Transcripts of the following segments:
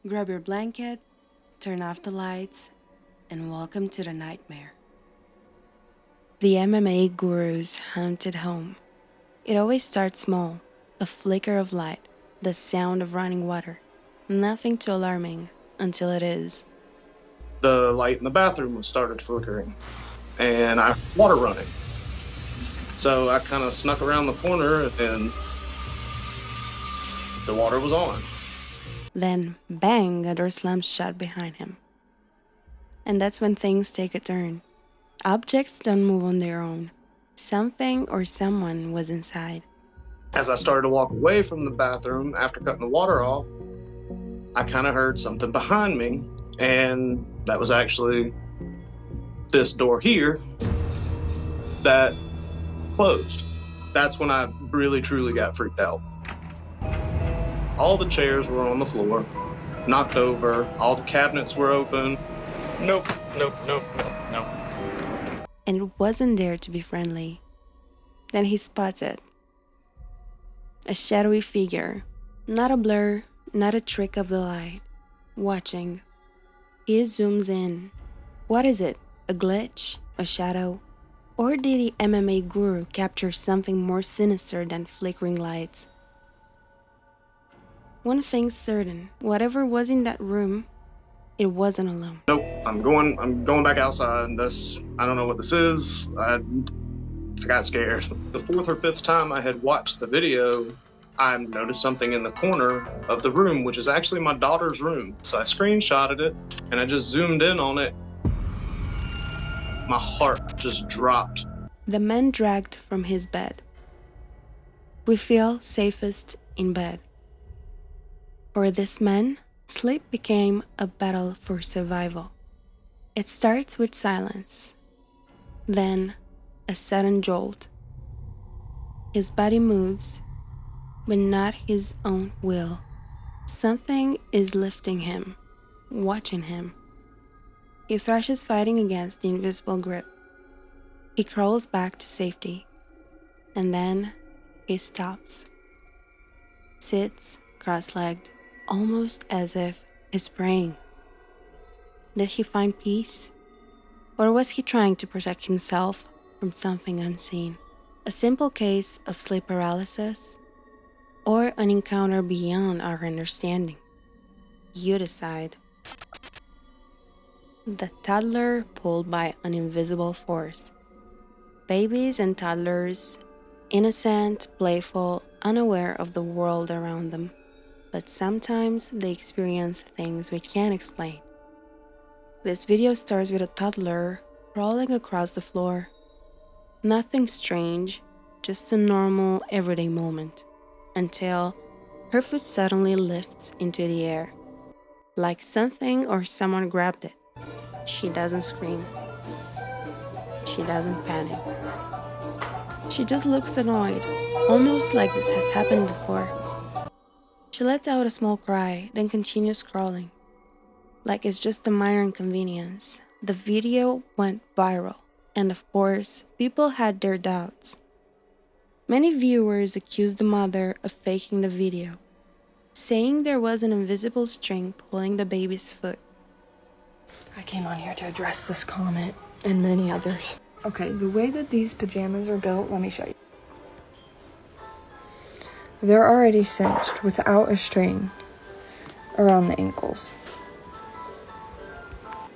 grab your blanket, turn off the lights, and welcome to the nightmare. The MMA guru's haunted home. It always starts small, a flicker of light, the sound of running water. Nothing too alarming until it is. The light in the bathroom started flickering, and I heard water running. So I kind of snuck around the corner, and the water was on. Then, bang, a door slams shut behind him. And that's when things take a turn. Objects don't move on their own. Something or someone was inside. As I started to walk away from the bathroom after cutting the water off, I kind of heard something behind me, and that was actually this door here that closed. That's when I really truly got freaked out. All the chairs were on the floor, knocked over, all the cabinets were open. Nope. And it wasn't there to be friendly. Then he spots it. A shadowy figure, not a blur, not a trick of the light, watching. He zooms in. What is it? A glitch? A shadow? Or did the MMA guru capture something more sinister than flickering lights? One thing's certain, whatever was in that room, it wasn't alone. Nope, I'm going back outside. I don't know what this is. I got scared. The fourth or fifth time I had watched the video, I noticed something in the corner of the room, which is actually my daughter's room. So I screenshotted it and I just zoomed in on it. My heart just dropped. The man dragged from his bed. We feel safest in bed. For this man, sleep became a battle for survival. It starts with silence, then a sudden jolt. His body moves, but not his own will. Something is lifting him, watching him. He thrashes, fighting against the invisible grip. He crawls back to safety, and then he stops. Sits cross-legged, almost as if he's praying. Did he find peace? Or was he trying to protect himself from something unseen? A simple case of sleep paralysis? Or an encounter beyond our understanding? You decide. The toddler pulled by an invisible force. Babies and toddlers, innocent, playful, unaware of the world around them. But sometimes they experience things we can't explain. This video starts with a toddler crawling across the floor. Nothing strange, just a normal, everyday moment, until her foot suddenly lifts into the air, like something or someone grabbed it. She doesn't scream. She doesn't panic. She just looks annoyed, almost like this has happened before. She lets out a small cry, then continues crawling, like it's just a minor inconvenience. The video went viral, and of course, people had their doubts. Many viewers accused the mother of faking the video, saying there was an invisible string pulling the baby's foot. I came on here to address this comment and many others. Okay, the way that these pajamas are built, let me show you. They're already cinched without a string around the ankles.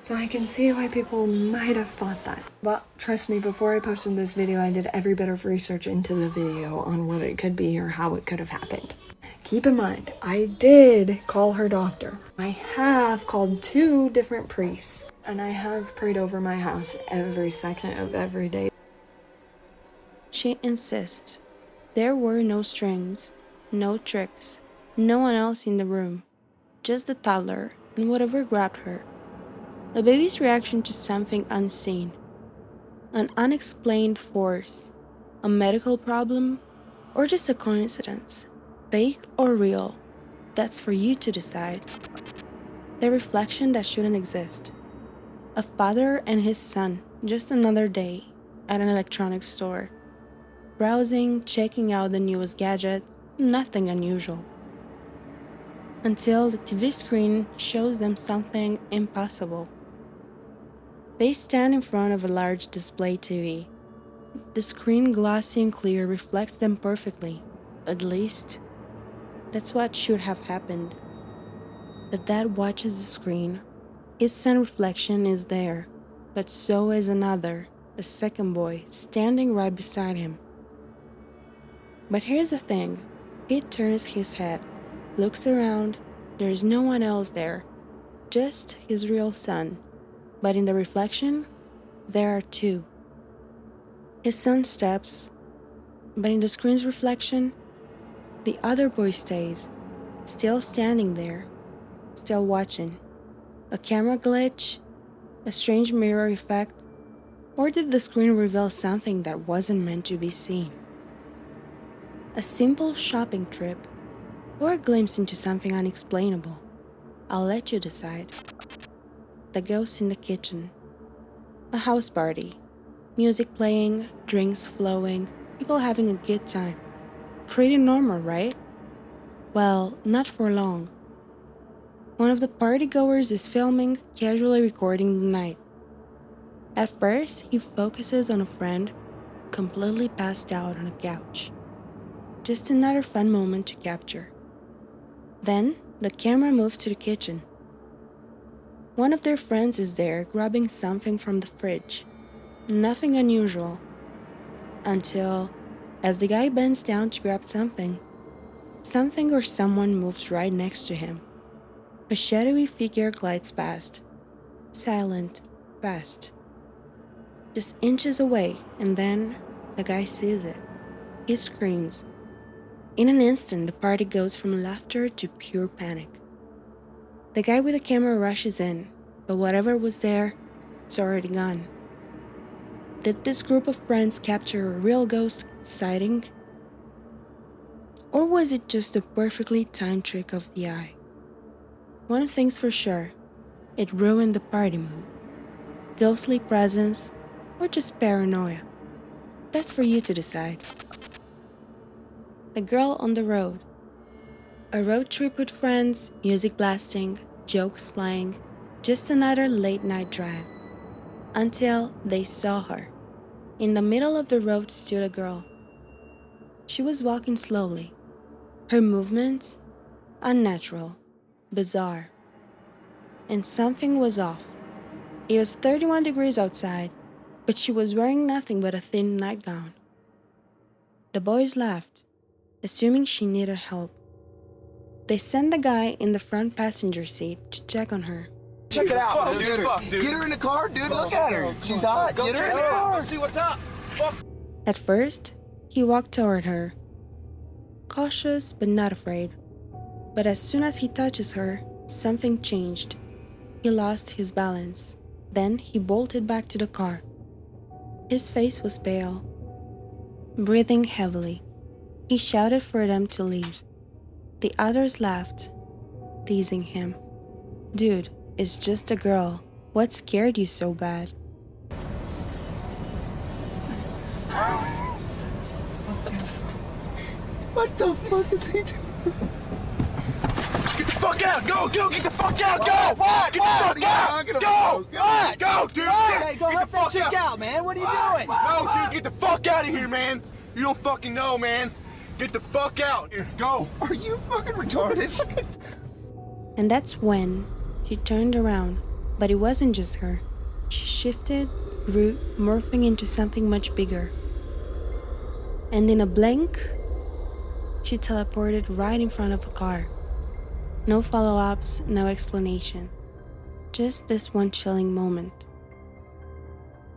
So I can see why people might have thought that. But trust me, before I posted this video, I did every bit of research into the video on what it could be or how it could have happened. Keep in mind, I did call her doctor. I have called 2 different priests, and I have prayed over my house every second of every day. She insists there were no strings, no tricks, no one else in the room, just the toddler and whatever grabbed her. The baby's reaction to something unseen, an unexplained force, a medical problem, or just a coincidence, fake or real, that's for you to decide. The reflection that shouldn't exist. A father and his son, just another day, at an electronics store. Browsing, checking out the newest gadget, nothing unusual. until the TV screen shows them something impossible. They stand in front of a large display TV. The screen, glossy and clear, reflects them perfectly. At least, that's what should have happened. The dad watches the screen. His son's reflection is there, but so is another, a second boy, standing right beside him. But here's the thing. He turns his head, looks around. There's no one else there, just his real son. But in the reflection, there are two. His son steps, but in the screen's reflection, the other boy stays, still standing there, still watching. A camera glitch? A strange mirror effect? Or did the screen reveal something that wasn't meant to be seen? A simple shopping trip? Or a glimpse into something unexplainable? I'll let you decide. The ghost in the kitchen. A house party. Music playing, drinks flowing, people having a good time. Pretty normal, right? Well, not for long. One of the partygoers is filming, casually recording the night. At first, he focuses on a friend, completely passed out on a couch. Just another fun moment to capture. Then, the camera moves to the kitchen. One of their friends is there grabbing something from the fridge. Nothing unusual. Until, as the guy bends down to grab something or someone moves right next to him. A shadowy figure glides past. Silent, fast. Just inches away, and then the guy sees it. He screams. In an instant, the party goes from laughter to pure panic. The guy with the camera rushes in, but whatever was there, it's already gone. Did this group of friends capture a real ghost sighting? Or was it just a perfectly timed trick of the eye? One thing's for sure, it ruined the party mood. Ghostly presence, or just paranoia? That's for you to decide. The girl on the road. A road trip with friends, music blasting, jokes flying, just another late night drive. Until they saw her. In the middle of the road stood a girl. She was walking slowly. Her movements, unnatural, bizarre. And something was off. It was 31 degrees outside, but she was wearing nothing but a thin nightgown. The boys laughed, assuming she needed help. They sent the guy in the front passenger seat to check on her. Check it out, dude. Get her in the car, dude. Look at her. She's hot. Get her in the car. See what's up. At first, he walked toward her, cautious but not afraid. But as soon as he touches her, something changed. He lost his balance. Then he bolted back to the car. His face was pale, breathing heavily. He shouted for them to leave. The others laughed, teasing him. Dude, it's just a girl. What scared you so bad? What the fuck is he doing? Get the fuck out! Go! Get the fuck out! Go! What? Get the fuck out! Go! What? Go, dude! Hey, go Get help the that fuck chick out, man. What are you doing? No, dude, get the fuck out of here, man! You don't fucking know, man! Get the fuck out! Here, go! Are you fucking retarded? And that's when she turned around. But it wasn't just her. She shifted, grew, morphing into something much bigger. And in a blink, she teleported right in front of the car. No follow-ups, no explanations. Just this one chilling moment.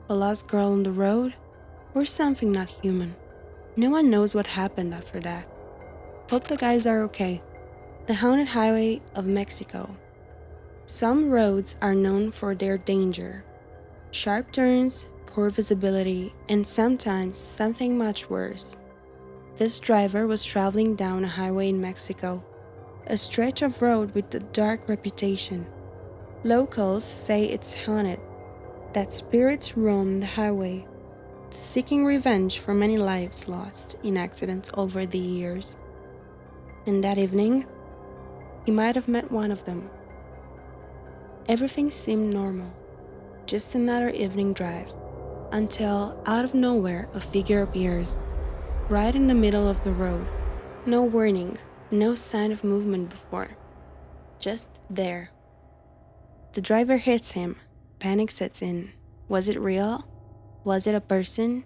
A lost girl on the road, or something not human. No one knows what happened after that. Hope the guys are okay. The haunted highway of Mexico. Some roads are known for their danger. Sharp turns, poor visibility, and sometimes something much worse. This driver was traveling down a highway in Mexico, a stretch of road with a dark reputation. Locals say it's haunted, that spirits roam the highway, seeking revenge for many lives lost in accidents over the years. And that evening, He might have met one of them. Everything seemed normal, just another evening drive, until out of nowhere a figure appears, right in the middle of the road. No warning, no sign of movement before, just there. The driver hits him, panic sets in. Was it real? Was it a person?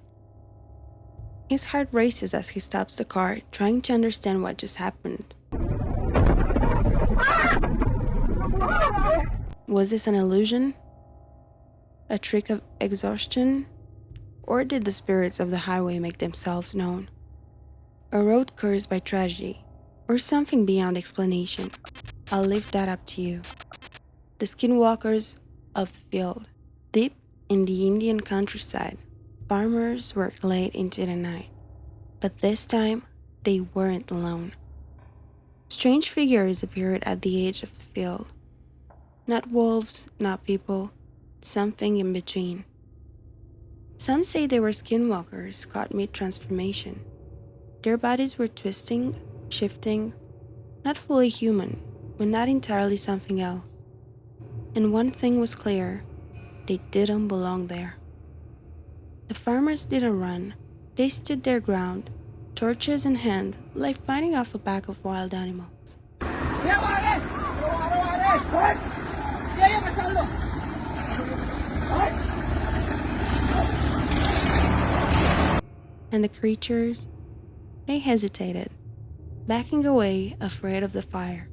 His heart races as he stops the car, trying to understand what just happened. Was this an illusion? A trick of exhaustion? Or did the spirits of the highway make themselves known? A road cursed by tragedy, or something beyond explanation? I'll leave that up to you. The skinwalkers of the field. Deep in the Indian countryside, farmers worked late into the night. But this time, they weren't alone. Strange figures appeared at the edge of the field. Not wolves, not people, something in between. Some say they were skinwalkers caught mid-transformation. Their bodies were twisting, shifting, not fully human, but not entirely something else. And one thing was clear, they didn't belong there. The farmers didn't run, they stood their ground, torches in hand, like fighting off a pack of wild animals. And the creatures, they hesitated, backing away, afraid of the fire.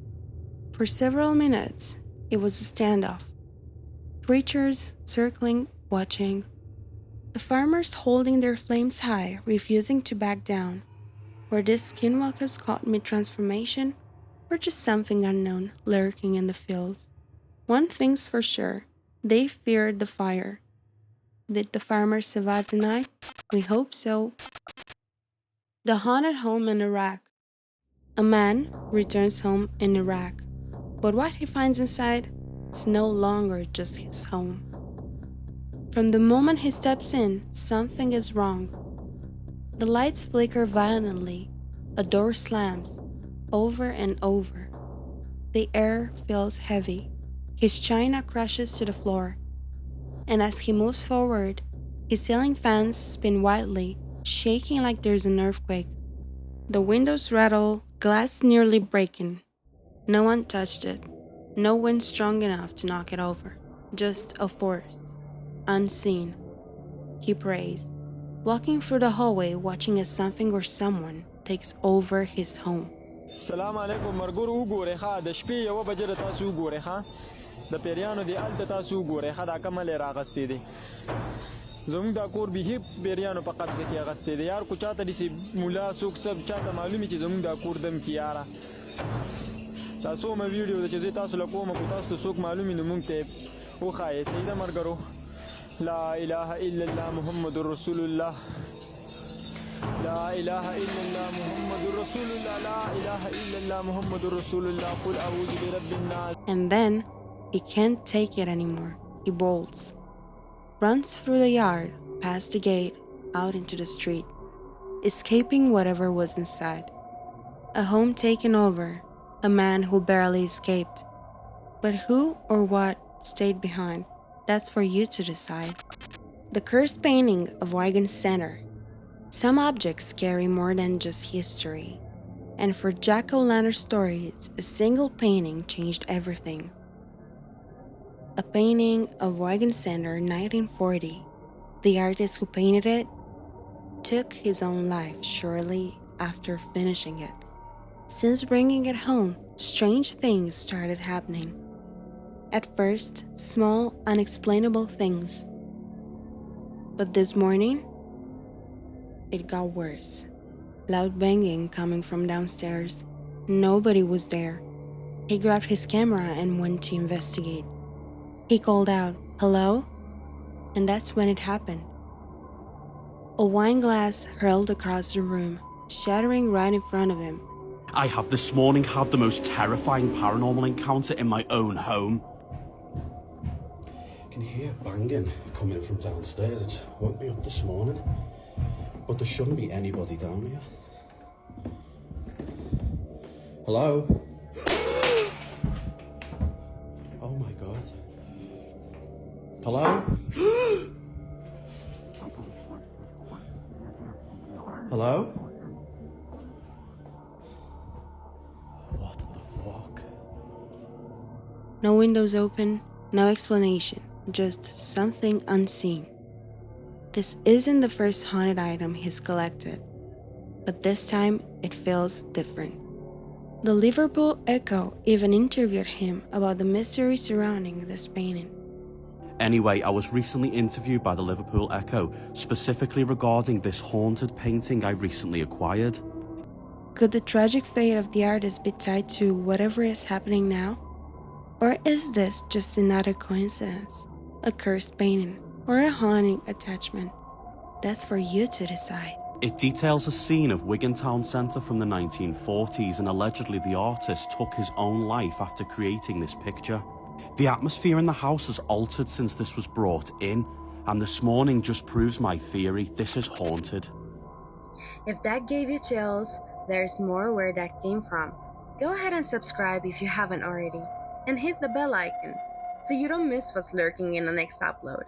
For several minutes, it was a standoff. Creatures circling, watching. The farmers holding their flames high, refusing to back down. Were these skinwalkers caught mid-transformation, or just something unknown lurking in the fields? One thing's for sure, they feared the fire. Did the farmers survive the night? We hope so. The haunted home in Iraq. A man returns home in Iraq, but what he finds inside is no longer just his home. From the moment he steps in, something is wrong. The lights flicker violently, a door slams, over and over. The air feels heavy, his china crashes to the floor, and as he moves forward, his ceiling fans spin wildly, shaking like there's an earthquake. The windows rattle, glass nearly breaking. No one touched it, no wind strong enough to knock it over, just a force, unseen. He prays, walking through the hallway, watching as something or someone takes over his home. سلام علیکم مرګور وګورئ ښه د شپې یوه بجې د تاسو وګورئ ښه د پیریانو دی هلته تاسو وګورئ ښه دا کمل یې راغستی دی زموږ دا کور بیخي پیریانو په قبضه کې اغستی دی یار کو چاته داسې مولا څوک سب چاته معلوم چې زموږ دا کور دم کې یاره دا څومره ویډیو ده چې زه تاسو له کومه کو تاسو ته څوک معلوم وي نو موږ ته وښایئ صحیح ده مرګرو لا اله الا الله محمد رسول الله لا إله إلا الله محمد رسول الله لا إله إلا الله محمد رسول الله قل أعوذ برب الناس. And then, he can't take it anymore. He bolts. Runs through the yard, past the gate, out into the street, escaping whatever was inside. A home taken over, a man who barely escaped. But who or what stayed behind? That's for you to decide. The cursed painting of Wagon Center. Some objects carry more than just history. And for jack-o'-lantern stories, a single painting changed everything. A painting of Wagon Center 1940. The artist who painted it took his own life shortly after finishing it. Since bringing it home, strange things started happening. At first, small, unexplainable things. But this morning, it got worse. Loud banging coming from downstairs. Nobody was there. He grabbed his camera and went to investigate. He called out, "Hello?" And that's when it happened. A wine glass hurled across the room, shattering right in front of him. I have this morning had the most terrifying paranormal encounter in my own home. I can hear banging coming from downstairs. It woke me up this morning. But there shouldn't be anybody down here. Hello? my God. Hello? Hello? What the fuck? No windows open, no explanation, just something unseen. This isn't the first haunted item he's collected, but this time it feels different. The Liverpool Echo even interviewed him about the mystery surrounding this painting. Anyway, I was recently interviewed by the Liverpool Echo, specifically regarding this haunted painting I recently acquired. Could the tragic fate of the artist be tied to whatever is happening now? Or is this just another coincidence, a cursed painting, or a haunting attachment? That's for you to decide. It details a scene of Wigan Town Centre from the 1940s, and allegedly the artist took his own life after creating this picture. The atmosphere in the house has altered since this was brought in, and this morning just proves my theory: this is haunted. If that gave you chills, there's more where that came from. Go ahead and subscribe if you haven't already, and hit the bell icon so you don't miss what's lurking in the next upload.